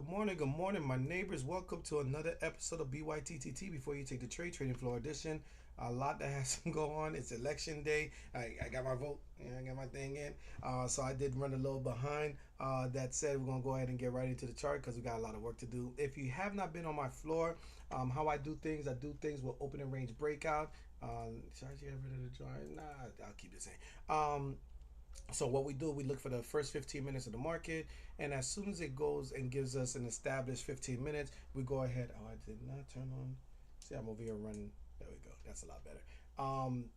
Good morning, my neighbors. Welcome to another episode of BYTTT. Before you take the trade, Trading Floor Edition. A lot that has to go on. It's election day. I got my vote. Yeah, I got my thing in. So I did run a little behind. That said, we're gonna go ahead and get right into the chart because we got a lot of work to do. If you have not been on my floor, how I do things with opening range breakout. Should I get rid of the chart? Nah, I'll keep it the same. So what we do, we look for the first 15 minutes of the market, and as soon as it goes and gives us an established 15 minutes, we go ahead. Oh, I did not turn on. See, I'm over here running. There we go. That's a lot better. Um,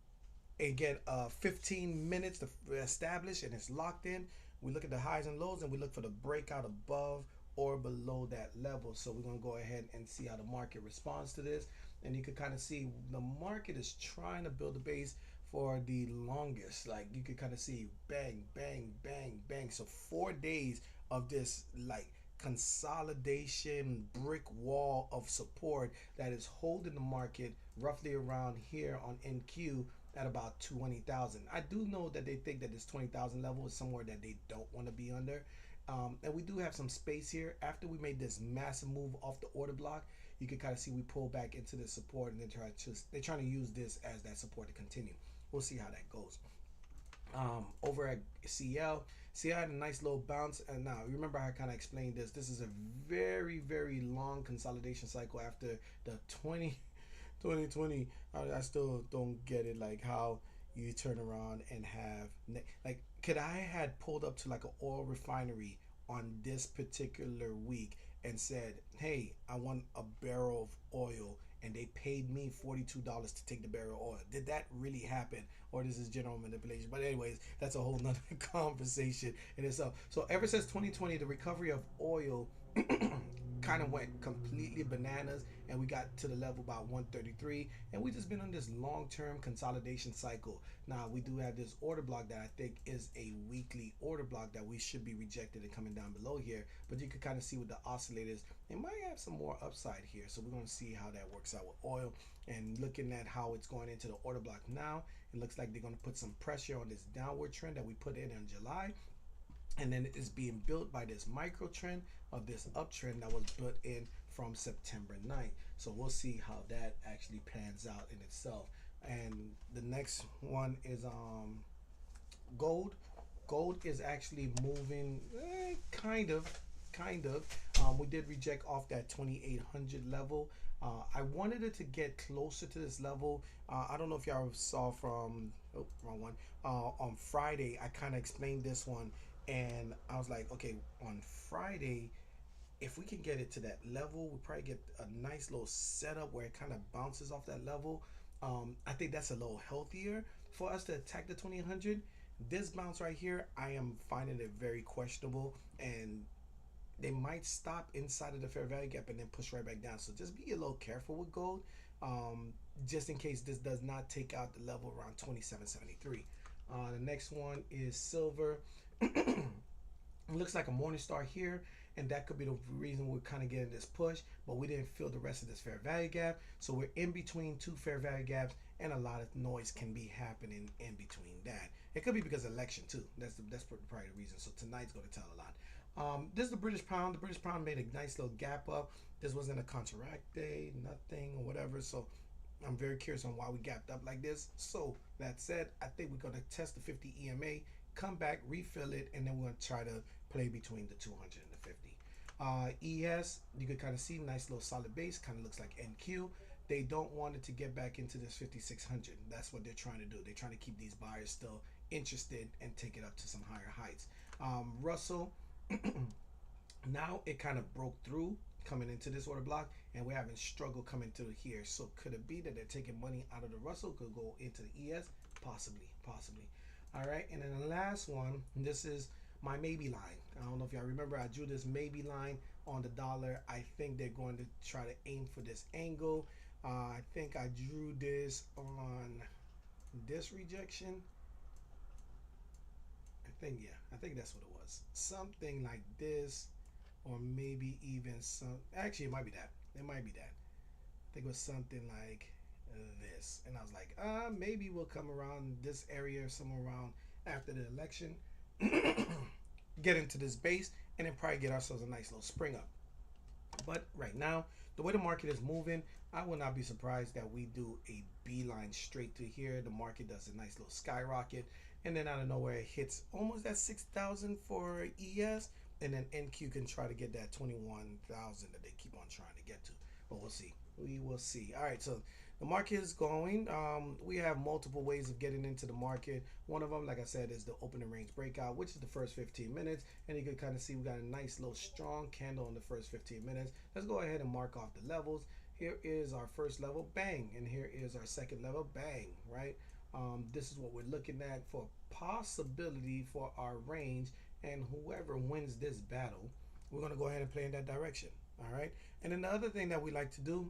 and get 15 minutes to establish, and it's locked in. We look at the highs and lows, and we look for the breakout above or below that level. So we're gonna go ahead and see how the market responds to this, and you can kind of see the market is trying to build a base for the longest. Like you can kind of see bang, bang, bang, bang. So 4 days of this like consolidation brick wall of support that is holding the market roughly around here on NQ at about 20,000. I do know that they think that this 20,000 level is somewhere that they don't want to be under. And we do have some space here. After we made this massive move off the order block, you can kind of see we pull back into the support, and they're trying to use this as that support to continue. We'll see how that goes. Over at CL had a nice little bounce. And now remember, I kind of explained this. This is a very, very long consolidation cycle after the 2020. I still don't get it. Like how you turn around and have like, could I had pulled up to like an oil refinery on this particular week and said, "Hey, I want a barrel of oil," and they paid me $42 to take the barrel of oil. Did that really happen, or this is general manipulation? But anyways, that's a whole nother conversation in itself. So ever since 2020, the recovery of oil kind of went completely bananas, and we got to the level about 133, and we just been on this long-term consolidation cycle. Now we do have this order block that I think is a weekly order block that we should be rejected and coming down below here, but you can kind of see with the oscillators it might have some more upside here. So we're going to see how that works out with oil. And looking at how it's going into the order block now, it looks like they're going to put some pressure on this downward trend that we put in July, and then it's being built by this micro trend of this uptrend that was built in from September 9th. So we'll see how that actually pans out in itself. And the next one is gold. Gold is actually moving, kind of. We did reject off that 2,800 level. I wanted it to get closer to this level. I don't know if y'all saw from, oh, wrong one. On Friday, I kind of explained this one, and I was like, okay, on Friday, if we can get it to that level, we probably get a nice little setup where it kind of bounces off that level. I think that's a little healthier for us to attack the 2,800. This bounce right here, I am finding it very questionable, and they might stop inside of the fair value gap and then push right back down. So just be a little careful with gold, just in case this does not take out the level around 27.73. The next one is silver. It looks like a morning star here, and that could be the reason we're kind of getting this push, but we didn't fill the rest of this fair value gap. So we're in between two fair value gaps, and a lot of noise can be happening in between that. It could be because of election too. That's probably the reason. So tonight's going to tell a lot. This is the British pound. The British pound made a nice little gap up. This wasn't a contract day, nothing or whatever. So I'm very curious on why we gapped up like this. So that said, I think we're going to test the 50 EMA, come back, refill it, and then we're going to try to play between the 200 and the 50. ES, you can kind of see nice little solid base, kind of looks like NQ. They don't want it to get back into this 5600. That's what they're trying to do. They're trying to keep these buyers still interested and take it up to some higher heights. Russell, now it kind of broke through coming into this order block, and we're having struggle coming through here. So could it be that they're taking money out of the Russell, could go into the ES? Possibly. All right, and then the last one, this is my maybe line. I don't know if y'all remember, I drew this maybe line on the dollar. I think they're going to try to aim for this angle. I think I drew this on this rejection. I think that's what it was. Something like this, or maybe even some. Actually, it might be that. It might be that. I think it was something like this, and I was like, maybe we'll come around this area somewhere around after the election, get into this base, and then probably get ourselves a nice little spring up. But right now, the way the market is moving, I will not be surprised that we do a beeline straight to here. The market does a nice little skyrocket, and then out of nowhere it hits almost that 6,000 for ES, and then NQ can try to get that 21,000 that they keep on trying to get to. But we'll see. We will see. All right, so the market is going. We have multiple ways of getting into the market. One of them, like I said, is the opening range breakout, which is the first 15 minutes. And you can kind of see we got a nice little strong candle in the first 15 minutes. Let's go ahead and mark off the levels. Here is our first level, bang. And here is our second level, bang, right? This is what we're looking at for possibility for our range. And whoever wins this battle, we're going to go ahead and play in that direction. All right. And then the other thing that we like to do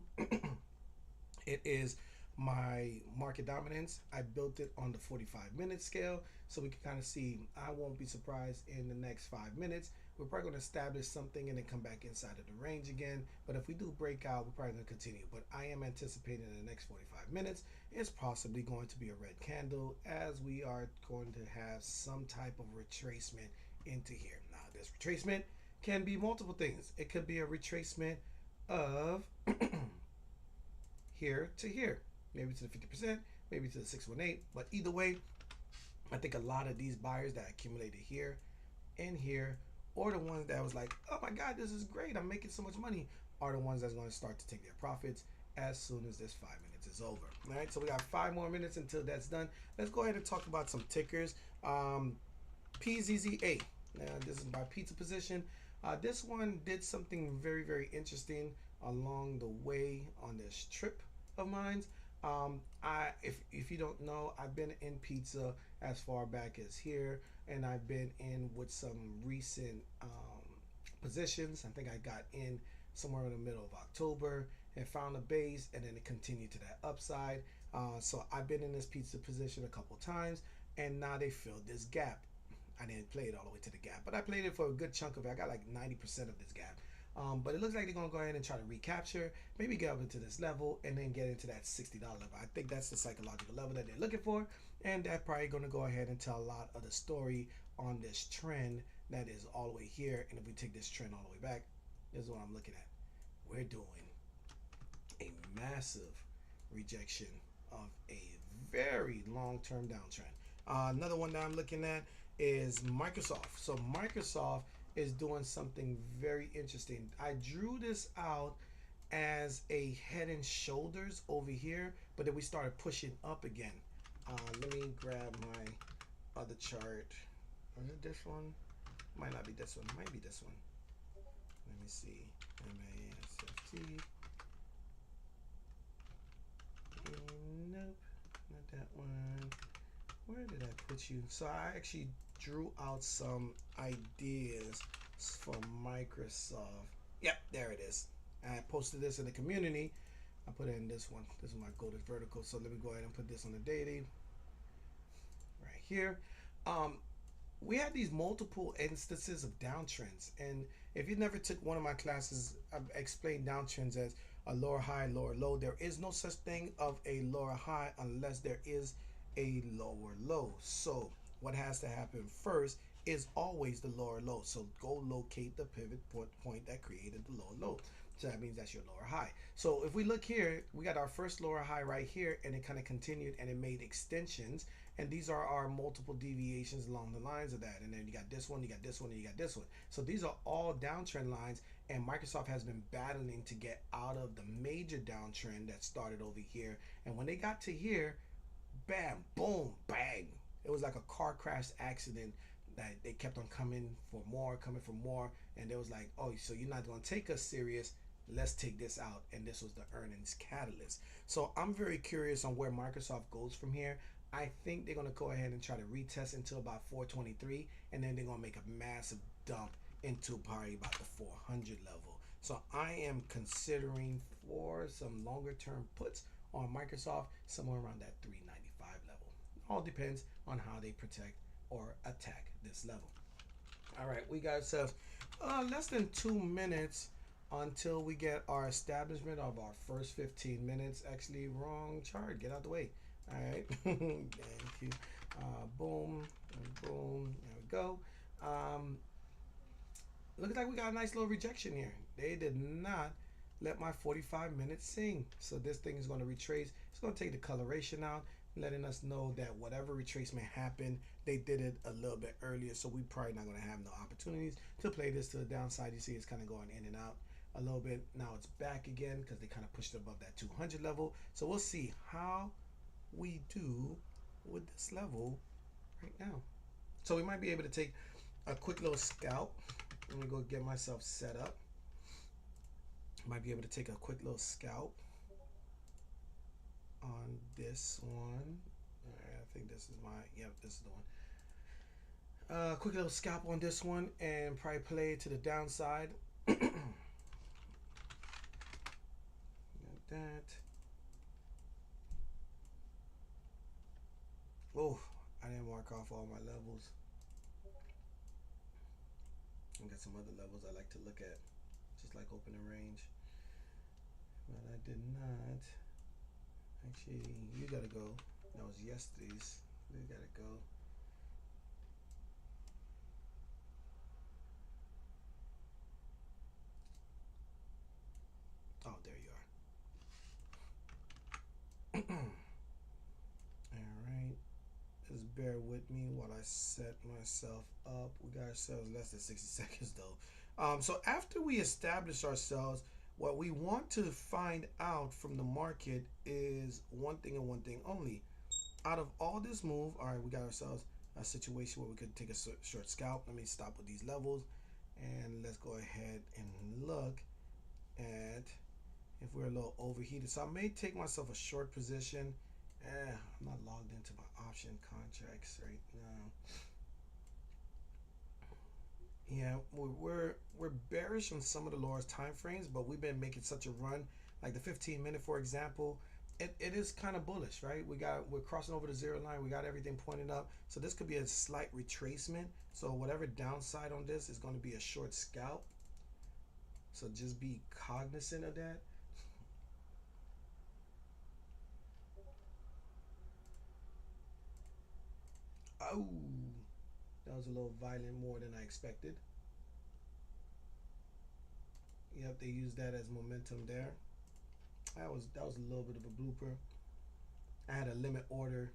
it is my market dominance. I built it on the 45-minute scale so we can kind of see. I won't be surprised in the next 5 minutes. We're probably going to establish something and then come back inside of the range again. But if we do break out, we're probably going to continue. But I am anticipating in the next 45 minutes, it's possibly going to be a red candle as we are going to have some type of retracement into here. Now, this retracement can be multiple things. It could be a retracement of here to here, maybe to the 50%, maybe to the 618. But either way, I think a lot of these buyers that accumulated here and here, or the ones that was like, oh my God, this is great, I'm making so much money, are the ones that's going to start to take their profits as soon as this 5 minutes is over. All right, so we got 5 more minutes until that's done. Let's go ahead and talk about some tickers. PZZA. Now, this is my pizza position. This one did something very, very interesting along the way on this trip of mine. If you don't know, I've been in pizza as far back as here, and I've been in with some recent positions. I think I got in somewhere in the middle of October and found a base, and then it continued to that upside. So I've been in this pizza position a couple times, and now they filled this gap. I didn't play it all the way to the gap, but I played it for a good chunk of it. I got like 90% of this gap. But it looks like they're going to go ahead and try to recapture, maybe get up into this level, and then get into that $60 level. I think that's the psychological level that they're looking for, and that's probably going to go ahead and tell a lot of the story on this trend that is all the way here. And if we take this trend all the way back, this is what I'm looking at. We're doing a massive rejection of a very long-term downtrend. Another one that I'm looking at is Microsoft. So Microsoft is doing something very interesting. I drew this out as a head and shoulders over here, but then we started pushing up again. Let me grab my other chart. Is it this one? Might not be this one. Might be this one. Let me see. MASFT. Nope, not that one. Where did I put you? So I actually drew out some ideas for Microsoft. Yep, there it is. I posted this in the community. I put in this one. This is my golden vertical. So let me go ahead and put this on the daily right here. We had these multiple instances of downtrends, and if you never took one of my classes, I've explained downtrends as a lower high, lower low. There is no such thing of a lower high unless there is a lower low. So what has to happen first is always the lower low. So go locate the pivot point that created the lower low. So that means that's your lower high. So if we look here, we got our first lower high right here, and it kind of continued and it made extensions. And these are our multiple deviations along the lines of that. And then you got this one, you got this one, and you got this one. So these are all downtrend lines, and Microsoft has been battling to get out of the major downtrend that started over here. And when they got to here, bam, boom, bang. It was like a car crash accident that they kept on coming for more, and they was like, oh, so you're not going to take us serious, let's take this out. And this was the earnings catalyst. So I'm very curious on where Microsoft goes from here. I think they're going to go ahead and try to retest until about 423, and then they're going to make a massive dump into probably about the 400 level. So I am considering for some longer term puts on Microsoft somewhere around that 395 level. All depends on how they protect or attack this level. All right, we got ourselves less than 2 minutes until we get our establishment of our first 15 minutes. Actually, wrong chart. Get out the way. All right. Thank you. Boom and boom. There we go. looks like we got a nice little rejection here. They did not let my 45 minutes sing. So this thing is going to retrace. It's going to take the coloration out, letting us know that whatever retracement happened, they did it a little bit earlier. So we probably not going to have no opportunities to play this to the downside. You see it's kind of going in and out a little bit. Now it's back again because they kind of pushed it above that 200 level. So we'll see how we do with this level right now. So we might be able to take a quick little scalp. Let me go get myself set up. Might be able to take a quick little scalp on this one. All right, I think this is yep, this is the one. Quick little scalp on this one and probably play to the downside. Got that. Oh, I didn't mark off all my levels. I got some other levels I like to look at, just like opening range. But I did not. Actually, you gotta go. That was yesterday's. You gotta go. Oh, there you are. Alright. Just bear with me while I set myself up. We got ourselves less than 60 seconds though. So after we establish ourselves, what we want to find out from the market is one thing and one thing only. Out of all this move, all right, we got ourselves a situation where we could take a short scalp. Let me stop with these levels and let's go ahead and look at if we're a little overheated. So I may take myself a short position. I'm not logged into my option contracts right now. Yeah, we're bearish on some of the lower time frames, but we've been making such a run, like the 15-minute, for example. It is kind of bullish, right? We're crossing over the zero line. We got everything pointing up. So this could be a slight retracement. So whatever downside on this is going to be a short scalp. So just be cognizant of that. Oh, that was a little violent, more than I expected. Yep, they used that as momentum there. That was a little bit of a blooper. I had a limit order,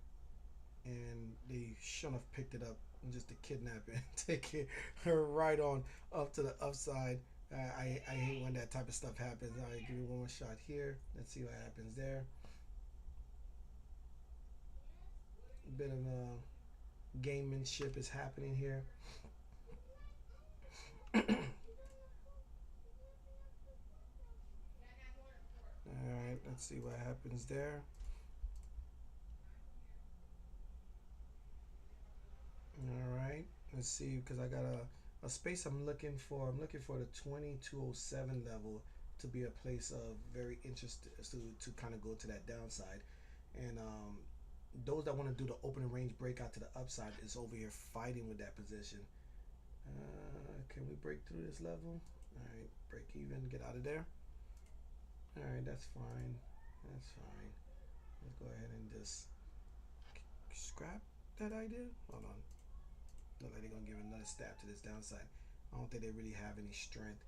and they shouldn't have picked it up and just to kidnap it and take it right on up to the upside. I hate when that type of stuff happens. All right, give me one more shot here. Let's see what happens there. A bit of gamemanship is happening here. All right, let's see what happens there. All right, let's see, because I got a space I'm looking for. I'm looking for the 2207 level to be a place of very interest to kind of go to that downside. And those that want to do the opening range breakout to the upside is over here fighting with that position. Can we break through this level? All right, break even, get out of there. All right, that's fine. That's fine. Let's go ahead and just scrap that idea. Hold on. Look like they're gonna give another stab to this downside. I don't think they really have any strength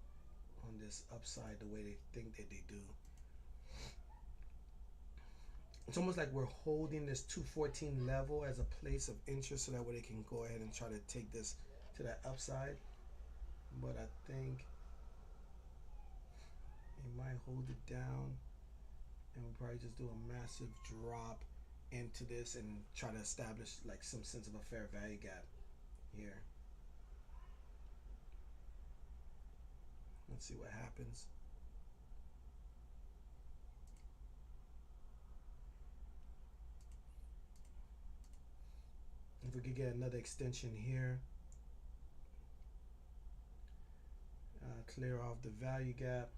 on this upside the way they think that they do. It's almost like we're holding this 214 level as a place of interest so that way they can go ahead and try to take this to that upside. But I think they might hold it down and we'll probably just do a massive drop into this and try to establish like some sense of a fair value gap here. Let's see what happens. If we could get another extension here, clear off the value gap.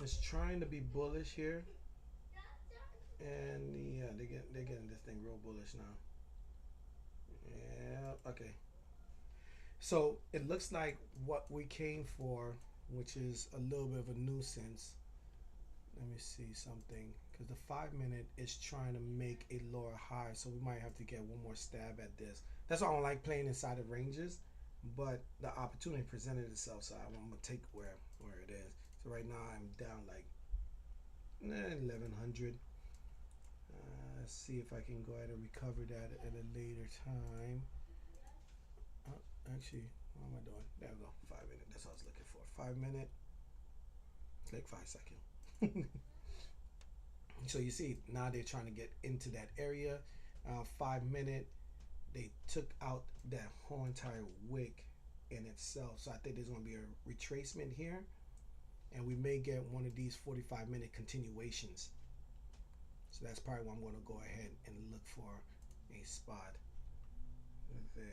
It's trying to be bullish here, and yeah, they're getting this thing real bullish now. Yeah, okay. So it looks like what we came for which is a little bit of a nuisance. Let me see something, because the 5 minute is trying to make a lower high, so we might have to get one more stab at this. That's why I don't like playing inside of ranges, but the opportunity presented itself, so I'm gonna take where it is. So right now I'm down like 1100. Let's see if I can go ahead and recover that at a later time. Actually, what am I doing? There we go. 5 minute. That's what I was looking for. 5 minute. Click 5 second. So you see now they're trying to get into that area. 5 minute. They took out that whole entire wick in itself. So I think there's going to be a retracement here, and we may get one of these 45-minute continuations. So that's probably why I'm going to go ahead and look for a spot there.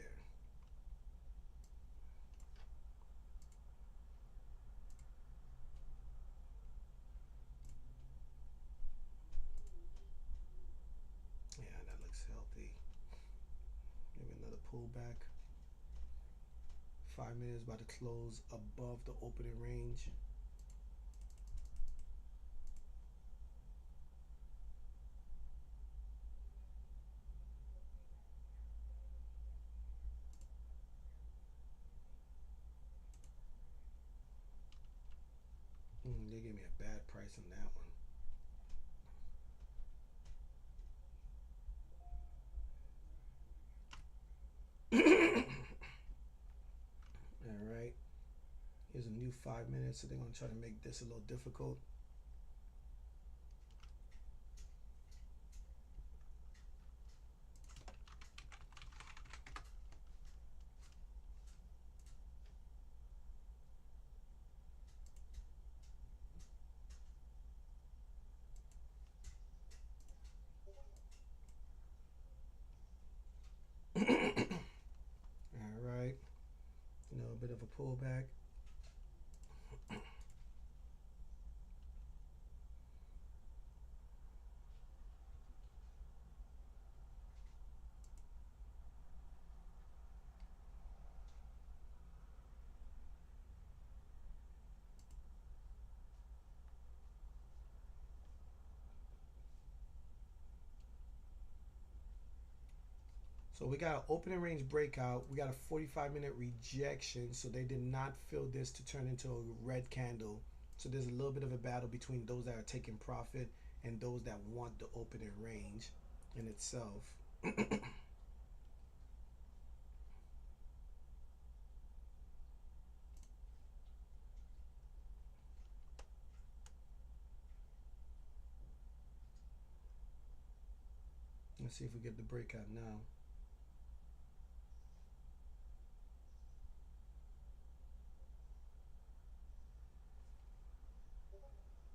Yeah, that looks healthy. Maybe another pullback. 5 minutes about to close above the opening range. They gave me a bad price on that one. All right. Here's a new 5 minutes, so they're going to try to make this a little difficult. All right. A bit of a pullback. So we got an opening range breakout. We got a 45-minute rejection. So they did not fill this to turn into a red candle. So there's a little bit of a battle between those that are taking profit and those that want the opening range in itself. Let's see if we get the breakout now.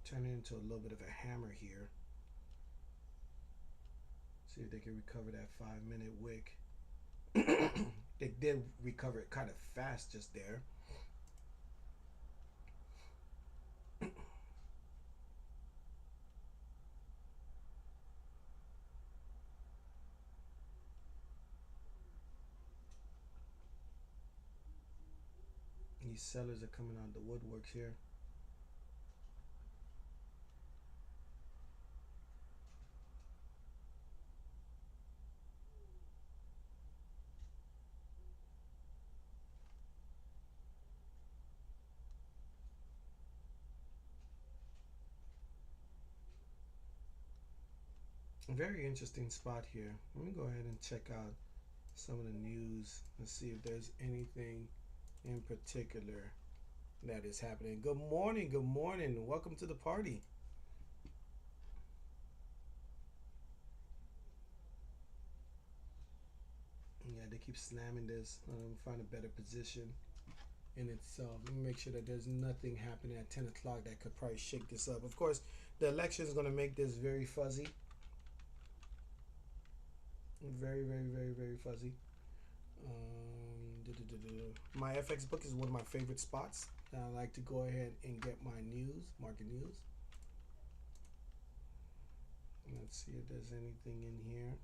Turn it into a little bit of a hammer here. See if they can recover that 5-minute wick. They did recover it kind of fast just there. These sellers are coming out the woodworks here. Very interesting spot here. Let me go ahead and check out some of the news and see if there's anything in particular that is happening. Good morning, good morning. Welcome to the party. Yeah, they keep slamming this. Find a better position in itself. Let me make sure that there's nothing happening at 10 o'clock that could probably shake this up. Of course, the election is going to make this very fuzzy. Very, very, very, very fuzzy. My FX book is one of my favorite spots. I like to go ahead and get my news, market news. Let's see if there's anything in here.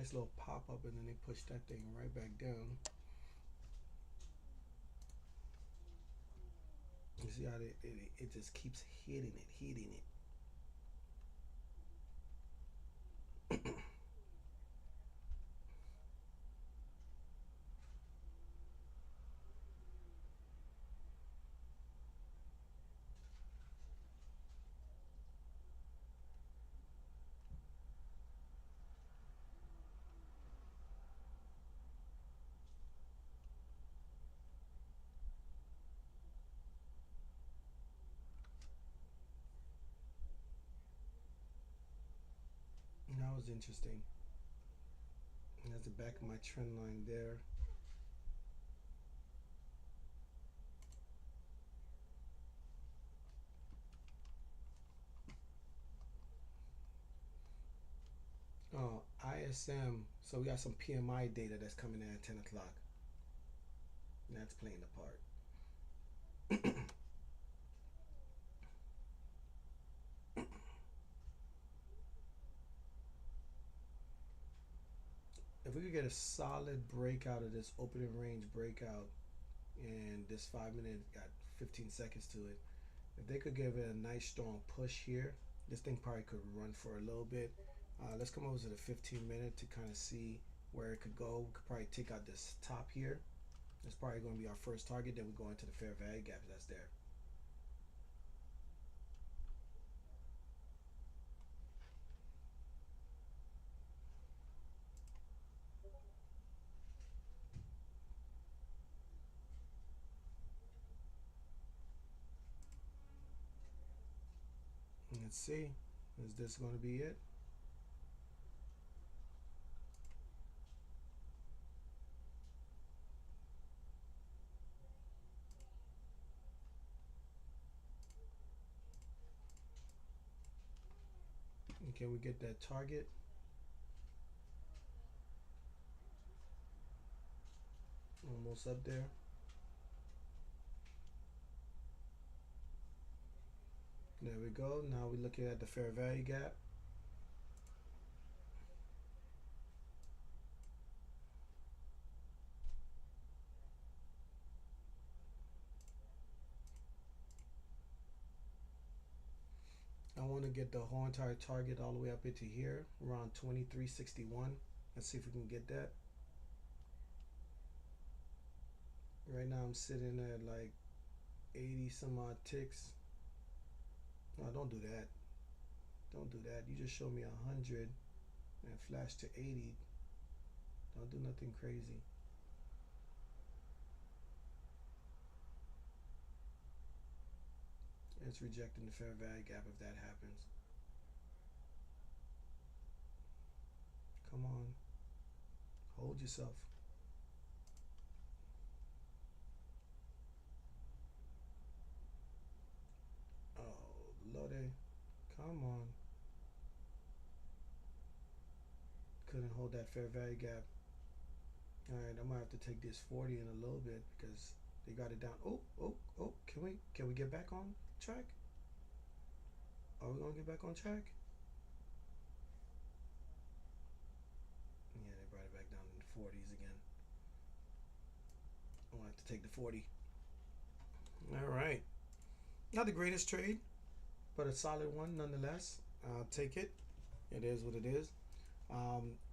nice little pop up, and then they push that thing right back down. You see how it just keeps hitting it, hitting it. That was interesting. And that's the back of my trend line there. ISM. So we got some PMI data that's coming in at 10 o'clock. And that's playing the part. If we could get a solid breakout of this opening range breakout, and this 5 minute got 15 seconds to it, if they could give it a nice strong push here, this thing probably could run for a little bit. Let's come over to the 15 minute to kind of see where it could go. We could probably take out this top here. That's probably going to be our first target. Then we go into the fair value gap that's there. Let's see. Is this going to be it? And can we get that target? Almost up there. There we go. Now we're looking at the fair value gap. I want to get the whole entire target all the way up into here, around 2361. Let's see if we can get that. Right now I'm sitting at like 80 some odd ticks. No, don't do that. Don't do that. You just show me 100 and flash to 80. Don't do nothing crazy. It's rejecting the fair value gap if that happens. Come on. Hold yourself. Oh, Lordy. Come on. Couldn't hold that fair value gap. Alright, I'm gonna have to take this 40 in a little bit because they got it down. Oh, oh, oh. Can we get back on track? Are we gonna get back on track? Yeah, they brought it back down in the 40s again. I'm gonna have to take the 40. Alright. Not the greatest trade, but a solid one nonetheless. I'll take it. It is what it is.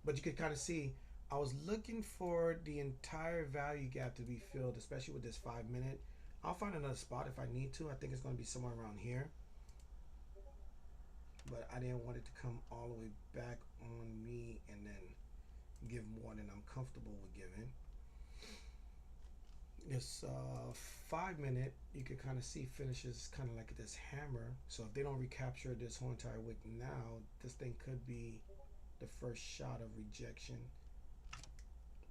But you could kind of see I was looking for the entire value gap to be filled, especially with this 5 minute. I'll find another spot if I need to. I think it's going to be somewhere around here. But I didn't want it to come all the way back on me and then give more than I'm comfortable with giving. This 5 minute, you can kind of see finishes kind of like this hammer. So if they don't recapture this whole entire wick now, this thing could be the first shot of rejection,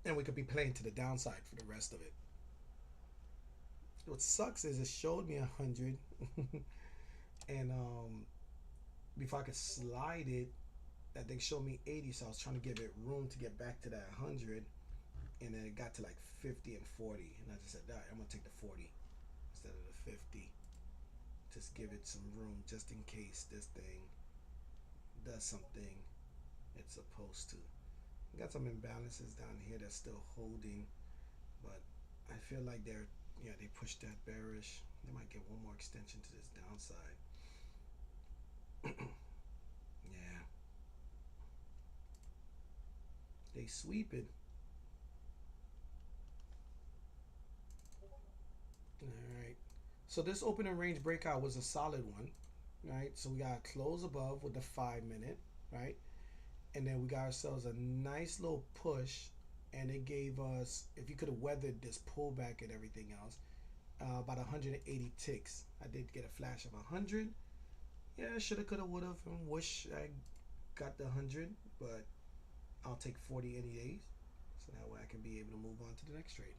and we could be playing to the downside for the rest of it. What sucks is it showed me 100 and before I could slide it, that thing showed me 80, so I was trying to give it room to get back to that 100, and then it got to like 50 and 40, and I just said, all right, I'm gonna take the 40 instead of the 50. Just give it some room just in case this thing does something it's supposed to. Got some imbalances down here that's still holding, but I feel like they pushed that bearish. They might get one more extension to this downside. Yeah, they sweep it. All right. So this opening range breakout was a solid one, right? So we got close above with the 5 minute, right? And then we got ourselves a nice little push, and it gave us, if you could have weathered this pullback and everything else, about 180 ticks. I did get a flash of 100. Yeah, shoulda, coulda, woulda. Wish I got the 100, but I'll take 40 any days, so that way I can be able to move on to the next trade.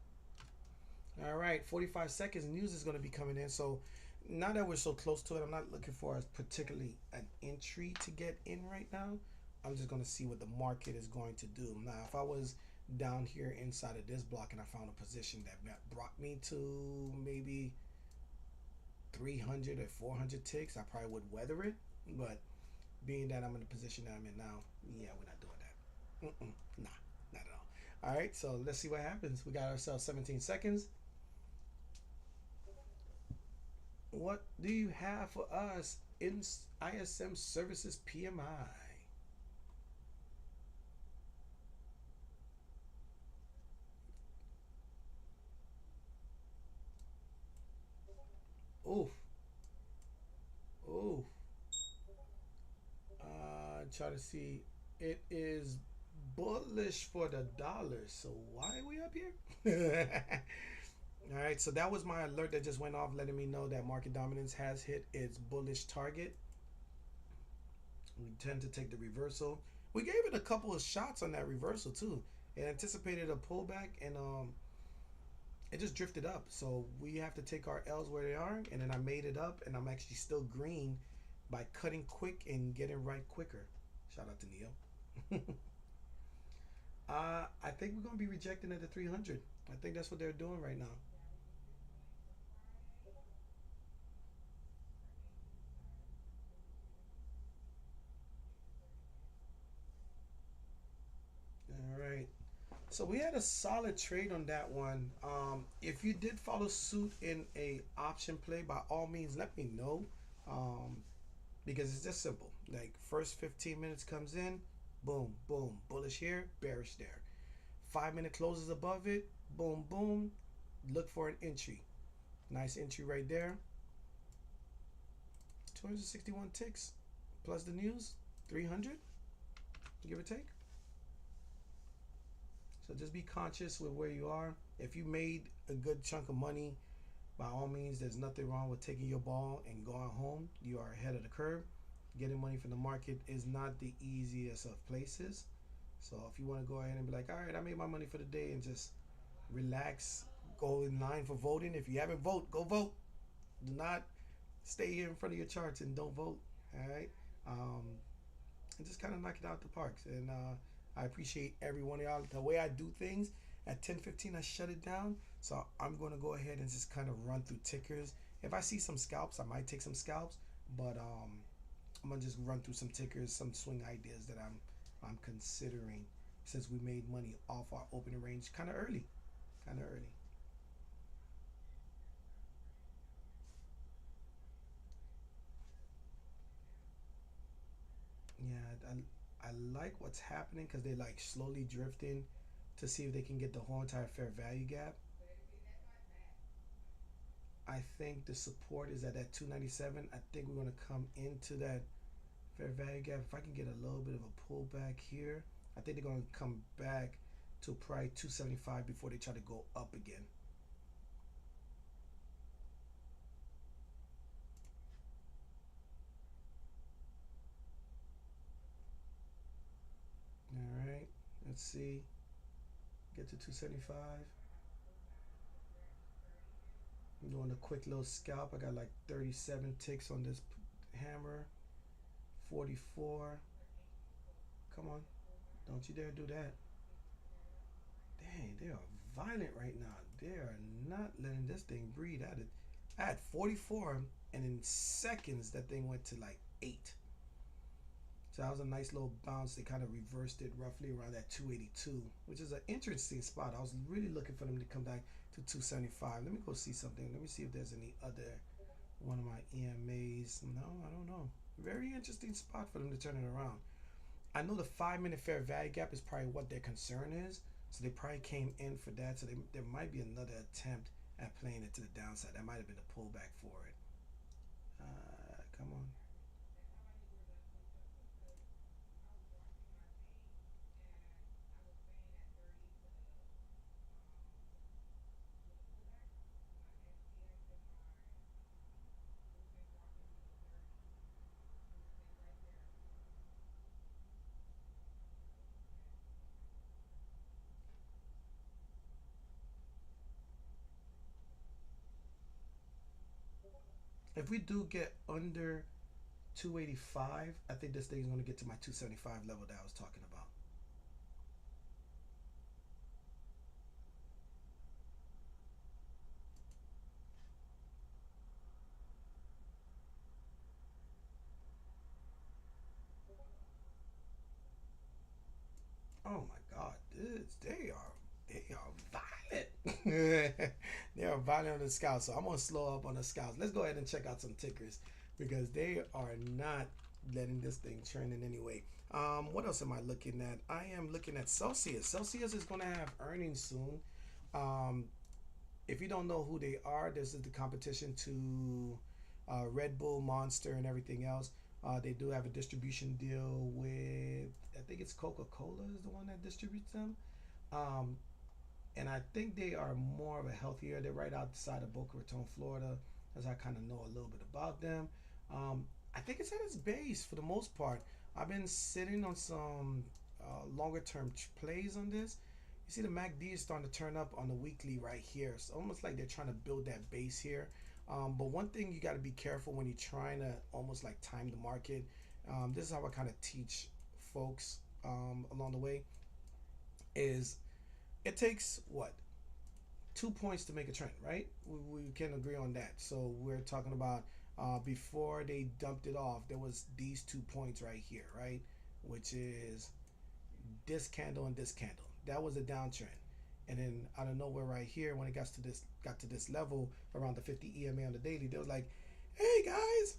All right, 45 seconds. News is going to be coming in. So now that we're so close to it, I'm not looking for particularly an entry to get in right now. I'm just going to see what the market is going to do. Now, if I was down here inside of this block and I found a position that brought me to maybe 300 or 400 ticks, I probably would weather it. But being that I'm in the position that I'm in now, yeah, we're not doing that. Nah, not at all. All right, so let's see what happens. We got ourselves 17 seconds. What do you have for us in ISM Services PMI? Oof, oof. Try to see. It is bullish for the dollar. So why are we up here? All right, so that was my alert that just went off, letting me know that market dominance has hit its bullish target. We tend to take the reversal. We gave it a couple of shots on that reversal too. It anticipated a pullback, and it just drifted up. So we have to take our L's where they are, and then I made it up, and I'm actually still green by cutting quick and getting right quicker. Shout out to Neo. I think we're gonna be rejecting at the 300. I think that's what they're doing right now. All right. So we had a solid trade on that one. If you did follow suit in a option play, by all means, let me know. Um, because it's just simple. Like first 15 minutes comes in, boom, boom, bullish here, bearish there. 5 minute closes above it, boom, boom. Look for an entry. Nice entry right there. 261 ticks plus the news, 300, give or take. So just be conscious with where you are. If you made a good chunk of money, by all means, there's nothing wrong with taking your ball and going home. You are ahead of the curve. Getting money from the market is not the easiest of places. So if you want to go ahead and be like, all right, I made my money for the day, and just relax, go in line for voting. If you haven't voted, go vote. Do not stay here in front of your charts and don't vote. All right. Um, and just kind of knock it out the parks. And I appreciate every one of y'all. The way I do things at 10:15, I shut it down. So I'm going to go ahead and just kind of run through tickers. If I see some scalps, I might take some scalps, but I'm gonna just run through some tickers, some swing ideas that I'm considering since we made money off our opening range kind of early, kind of early. Yeah, I like what's happening because they're like slowly drifting to see if they can get the whole entire fair value gap. I think the support is at that 297. I think we're going to come into that fair value gap. If I can get a little bit of a pullback here, I think they're going to come back to probably 275 before they try to go up again. All right, let's see. Get to 275. I'm doing a quick little scalp. I got like 37 ticks on this hammer. 44. Come on. Don't you dare do that. Dang, they are violent right now. They are not letting this thing breathe. I had 44, and in seconds that thing went to like 8. So that was a nice little bounce. They kind of reversed it roughly around that 282, which is an interesting spot. I was really looking for them to come back to 275. Let me go see something. Let me see if there's any other one of my EMAs. No, I don't know. Very interesting spot for them to turn it around. I know the 5 minute fair value gap is probably what their concern is. So they probably came in for that. So there might be another attempt at playing it to the downside. That might have been a pullback for it. Come on. If we do get under 285, I think this thing is going to get to my 275 level that I was talking about. Oh my God, they are violent. They are violent on the scouts. So I'm gonna slow up on the scouts. Let's go ahead and check out some tickers because they are not letting this thing trend in any way. What else am I looking at? I am looking at Celsius. Celsius is gonna have earnings soon. Um, if you don't know who they are, this is the competition to Red Bull, Monster, and everything else. They do have a distribution deal with, I think it's Coca Cola is the one that distributes them. Um, and I think they are more of a healthier. They're right outside of Boca Raton, Florida, as I kind of know a little bit about them. Um, I think it's at its base for the most part. I've been sitting on some longer term plays on this. You see the MACD is starting to turn up on the weekly right here. It's almost like they're trying to build that base here. But one thing you got to be careful when you're trying to almost like time the market. This is how I kind of teach folks along the way. Is it takes what 2 points to make a trend, right? We can agree on that. So we're talking about before they dumped it off, there was these 2 points right here, right? Which is this candle and this candle. That was a downtrend. And then out of nowhere right here, when it got to this level around the 50 EMA on the daily, they was like, hey guys,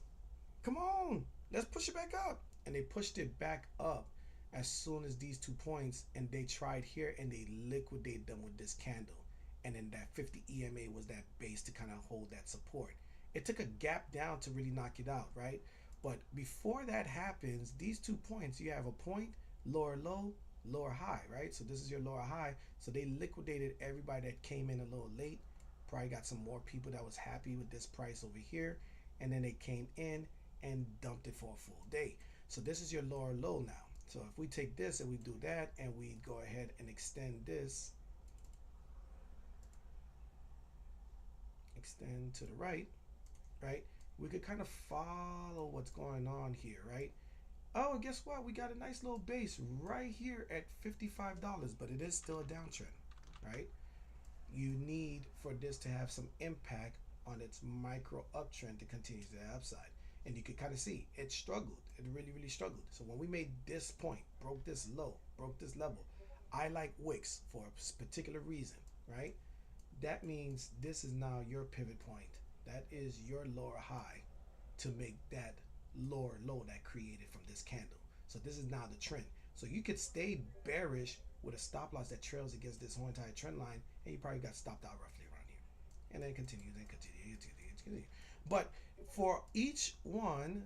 come on, let's push it back up. And they pushed it back up as soon as these 2 points, and they tried here and they liquidated them with this candle. And then that 50 EMA was that base to kind of hold that support. It took a gap down to really knock it out, right? But before that happens, these 2 points, you have a point, lower low, lower high, right? So this is your lower high. So they liquidated everybody that came in a little late. Probably got some more people that was happy with this price over here. And then they came in and dumped it for a full day. So this is your lower low now. So if we take this and we do that and we go ahead and extend this, extend to the right, right? We could kind of follow what's going on here, right? Oh, guess what? We got a nice little base right here at $55, but it is still a downtrend, right? You need for this to have some impact on its micro uptrend to continue to the upside. And you could kind of see it struggled. It really, really struggled. So when we made this point, broke this low, broke this level, I like wicks for a particular reason, right? That means this is now your pivot point. That is your lower high to make that lower low that created from this candle. So this is now the trend. So you could stay bearish with a stop loss that trails against this whole entire trend line, and you probably got stopped out roughly around here. And then continue, then continue, continue. But for each one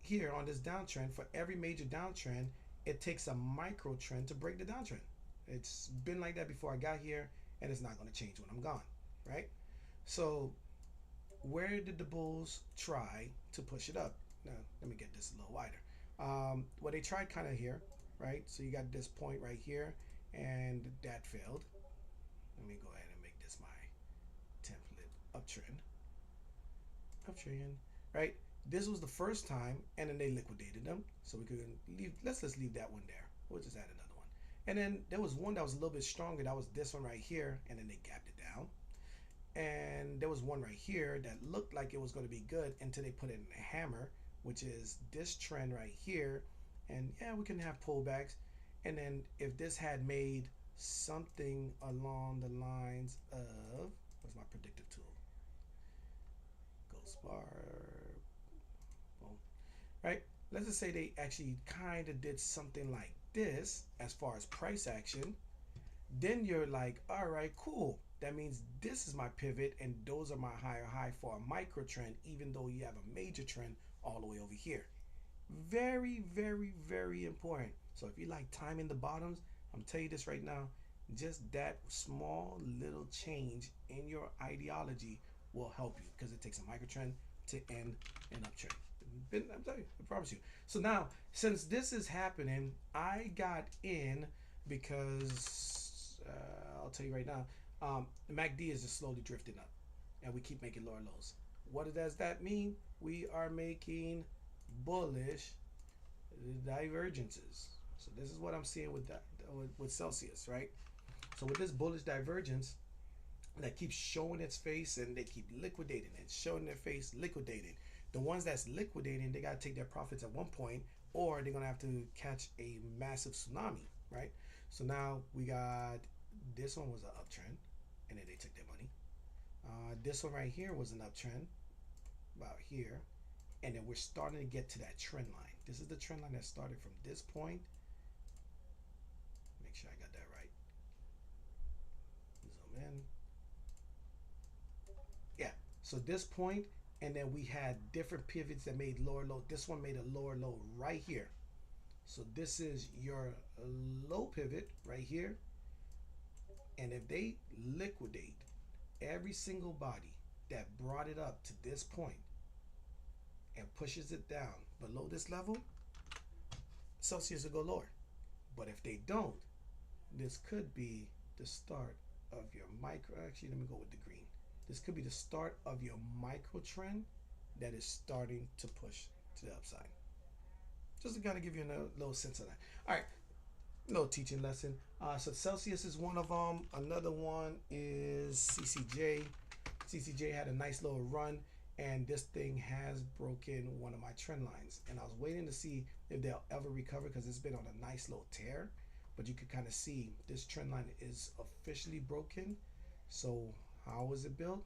here on this downtrend, for every major downtrend, it takes a micro trend to break the downtrend. It's been like that before I got here, and it's not going to change when I'm gone, right? So where did the bulls try to push it up? Now, let me get this a little wider. Well, they tried kind of here, right? So you got this point right here, and that failed. Let me go ahead and make this my template uptrend, right? This was the first time, and then they liquidated them. So we could leave. Let's just leave that one there. We'll just add another one. And then there was one that was a little bit stronger. That was this one right here, and then they gapped it down. And there was one right here that looked like it was going to be good until they put it in a hammer, which is this trend right here. And yeah, we can have pullbacks. And then if this had made something along the lines of, what's my predictive tool? Ghost bar, boom, right? Let's just say they actually kind of did something like this as far as price action. Then you're like, all right, cool. That means this is my pivot and those are my higher high for a micro trend, even though you have a major trend all the way over here. Very, very, very important. So if you like timing the bottoms, I'm telling you this right now, just that small little change in your ideology will help you because it takes a microtrend to end an uptrend. I'm telling you, I promise you. So now, since this is happening, I got in because I'll tell you right now, the MACD is just slowly drifting up, and we keep making lower lows. What does that mean? We are making bullish divergences. So this is what I'm seeing with that with Celsius, right? So with this bullish divergence that keeps showing its face and they keep liquidating it, showing their face, liquidating. The ones that's liquidating, they got to take their profits at one point, or they're gonna have to catch a massive tsunami, right? So now we got this one was an uptrend, and then they took their money. This one right here was an uptrend, about here, and then we're starting to get to that trend line. This is the trend line that started from this point. Make sure I got that right. Zoom in. Yeah. So this point, and then we had different pivots that made lower low. This one made a lower low right here. So this is your low pivot right here. And if they liquidate every single body that brought it up to this point and pushes it down below this level, Celsius will go lower. But if they don't, this could be the start of your micro. Actually, let me go with the green. This could be the start of your micro trend that is starting to push to the upside. Just to kind of give you a little sense of that. All right, little teaching lesson. So Celsius is one of them. Another one is CCJ. CCJ had a nice little run, and this thing has broken one of my trend lines. And I was waiting to see if they'll ever recover because it's been on a nice little tear. But you can kind of see this trend line is officially broken. So how was it built?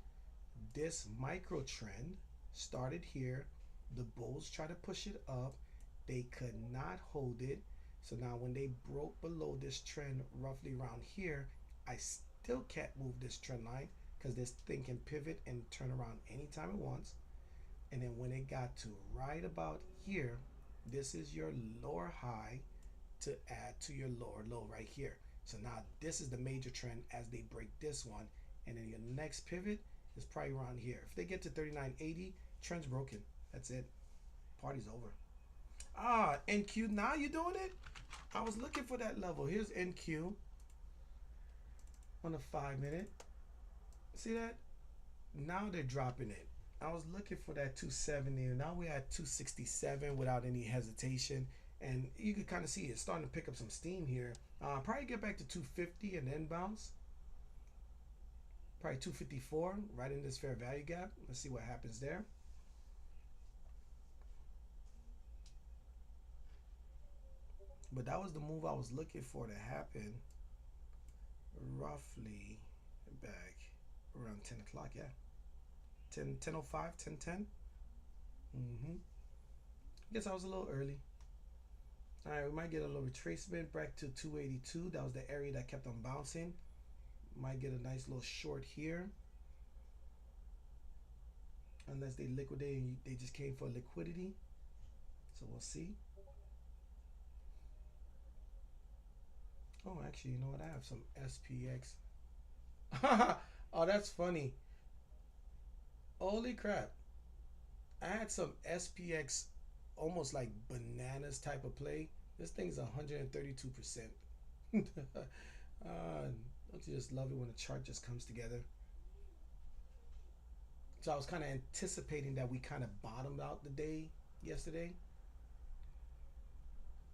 This micro trend started here. The bulls tried to push it up. They could not hold it. So now when they broke below this trend roughly around here, I still can't move this trend line because this thing can pivot and turn around anytime it wants. And then when it got to right about here, this is your lower high to add to your lower low right here. So now this is the major trend as they break this one. And then your next pivot is probably around here. If they get to 39.80, trend's broken. That's it. Party's over. NQ, now you're doing it? I was looking for that level. Here's NQ on the 5-minute. See that? Now they're dropping it. I was looking for that 270. Now we're at 267 without any hesitation. And you can kind of see it's starting to pick up some steam here. Probably get back to 250 and then bounce. Probably 254 right in this fair value gap. Let's see what happens there. But that was the move I was looking for to happen roughly back around 10 o'clock. Yeah. 10:05, 10:10. Guess I was a little early. All right, we might get a little retracement back to 282. That was the area that kept on bouncing. Might get a nice little short here. Unless they liquidate and they just came for liquidity. So we'll see. Oh, actually, you know what? I have some SPX. Oh, that's funny. Holy crap. I had some SPX almost like bananas type of play. This thing's 132%. Don't you just love it when a chart just comes together? So I was kind of anticipating that we kind of bottomed out the day yesterday.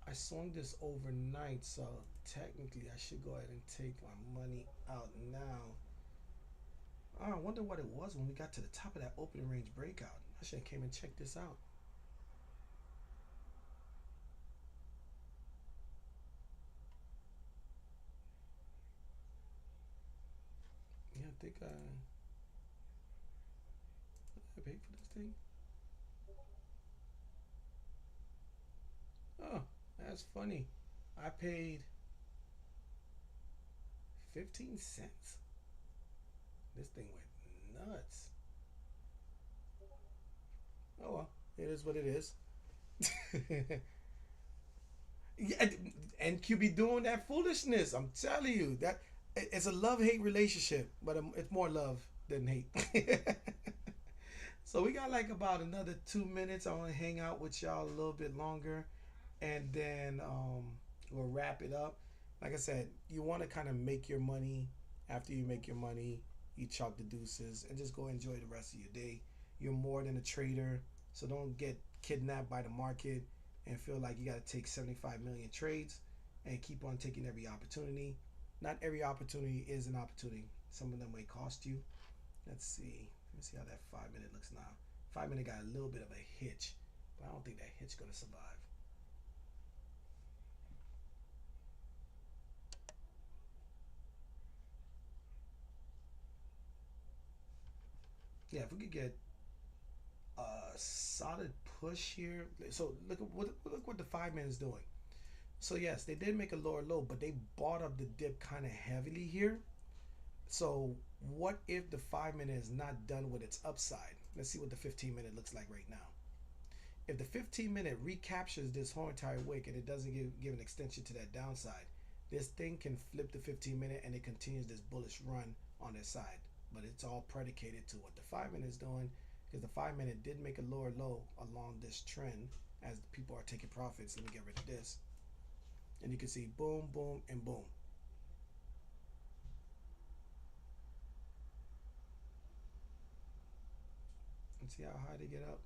I swung this overnight, so technically I should go ahead and take my money out now. I wonder what it was when we got to the top of that opening range breakout. I should have came and checked this out. think I paid for this thing. Oh, that's funny. I paid 15 cents. This thing went nuts. Oh well, it is what it is. Yeah, and QB doing that foolishness. I'm telling you that it's a love hate relationship, but it's more love than hate. So we got like about another 2 minutes. I want to hang out with y'all a little bit longer, and then we'll wrap it up. Like I said, you want to kind of make your money. After you make your money, you chalk the deuces and just go enjoy the rest of your day. You're more than a trader, so don't get kidnapped by the market and feel like you got to take 75 million trades and keep on taking every opportunity. Not every opportunity is an opportunity. Some of them may cost you. Let's see. Let me see how that 5 minute looks now. 5 minute got a little bit of a hitch, but I don't think that hitch gonna survive. Yeah, if we could get a solid push here. So look what the 5 minute is doing. So yes, they did make a lower low, but they bought up the dip kind of heavily here. So what if the 5 minute is not done with its upside? Let's see what the 15 minute looks like right now. If the 15 minute recaptures this whole entire wick and it doesn't give an extension to that downside, this thing can flip the 15 minute and it continues this bullish run on its side. But it's all predicated to what the 5 minute is doing, because the 5 minute did make a lower low along this trend as people are taking profits. Let me get rid of this. And you can see boom, boom, and boom. And see how high they get up.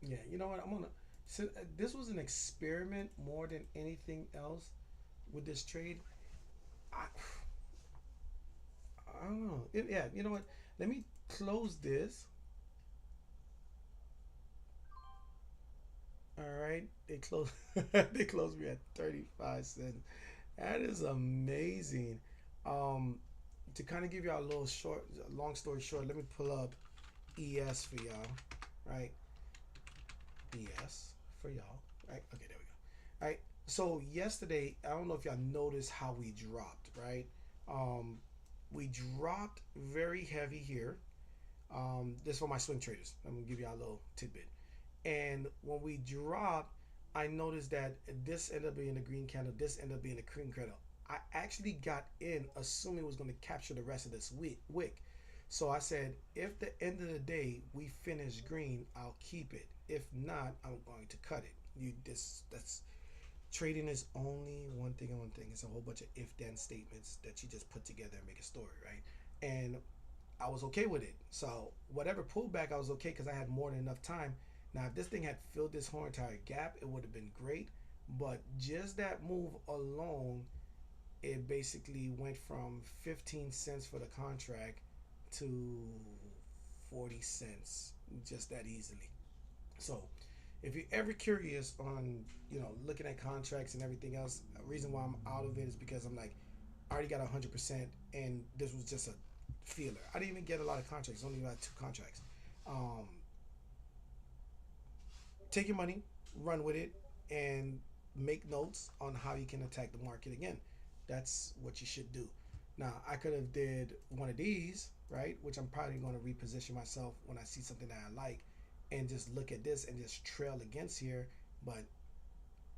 Yeah, you know what? I'm gonna. So this was an experiment more than anything else with this trade. I, I don't know. Yeah, you know what? Let me close this. All right, they close. They closed me at 35 cents. That is amazing. Um, to kind of give y'all a little short, long story short, let me pull up ES for y'all. Right, ES for y'all. Right. Okay, there we go. All right. So yesterday, I don't know if y'all noticed how we dropped. Right. Um, we dropped very heavy here. This for my swing traders. I'm gonna give y'all a little tidbit. And when we dropped, I noticed that this ended up being a green candle. This ended up being a cream candle. I actually got in assuming it was going to capture the rest of this wick. So I said, if the end of the day we finish green, I'll keep it. If not, I'm going to cut it. You this that's Trading is only one thing and one thing. It's a whole bunch of if then statements that you just put together and make a story, right? And I was okay with it. So whatever pullback, I was okay because I had more than enough time. Now, if this thing had filled this whole entire gap, it would have been great. But just that move alone, it basically went from 15 cents for the contract to 40 cents just that easily. So if you're ever curious on, looking at contracts and everything else, the reason why I'm out of it is because I'm like, I already got 100%, and this was just a feeler. I didn't even get a lot of contracts. Only got two contracts. Um, take your money, run with it, and make notes on how you can attack the market again. That's what you should do. Now, I could have did one of these, right? Which I'm probably going to reposition myself when I see something that I like, and just look at this and just trail against here. But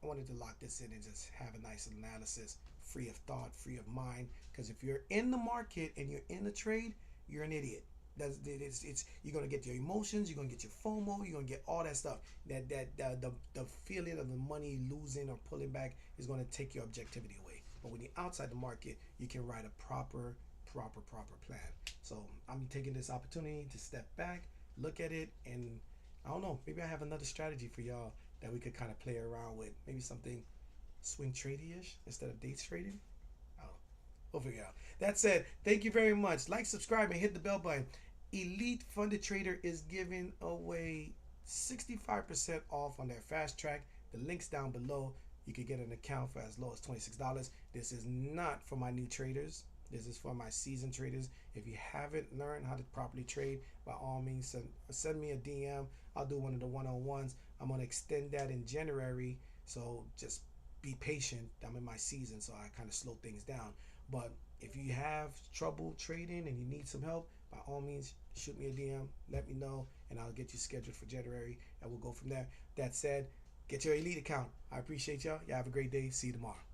I wanted to lock this in and just have a nice analysis, free of thought, free of mind. Because if you're in the market and you're in the trade, you're an idiot. It's you're gonna get your emotions, you're gonna get your FOMO, you're gonna get all that stuff. The feeling of the money losing or pulling back is gonna take your objectivity away. But when you're outside the market, you can write a proper plan. So I'm taking this opportunity to step back, look at it, and I don't know, maybe I have another strategy for y'all that we could kind of play around with. Maybe something swing trading ish instead of day trading. Oh, we'll figure it out. That said, thank you very much. Like, subscribe, and hit the bell button. Elite Funded Trader is giving away 65% off on their fast track The link's down below. You can get an account for as low as $26. This is not for my new traders. This is for my seasoned traders. If you haven't learned how to properly trade, by all means, send me a DM. I'll do one of the one-on-ones. I'm going to extend that in January. So just be patient. I'm in my season, so I kind of slow things down. But if you have trouble trading and you need some help, by all means, shoot me a DM. Let me know, and I'll get you scheduled for January, and we'll go from there. That said, get your elite account. I appreciate y'all. Y'all have a great day. See you tomorrow.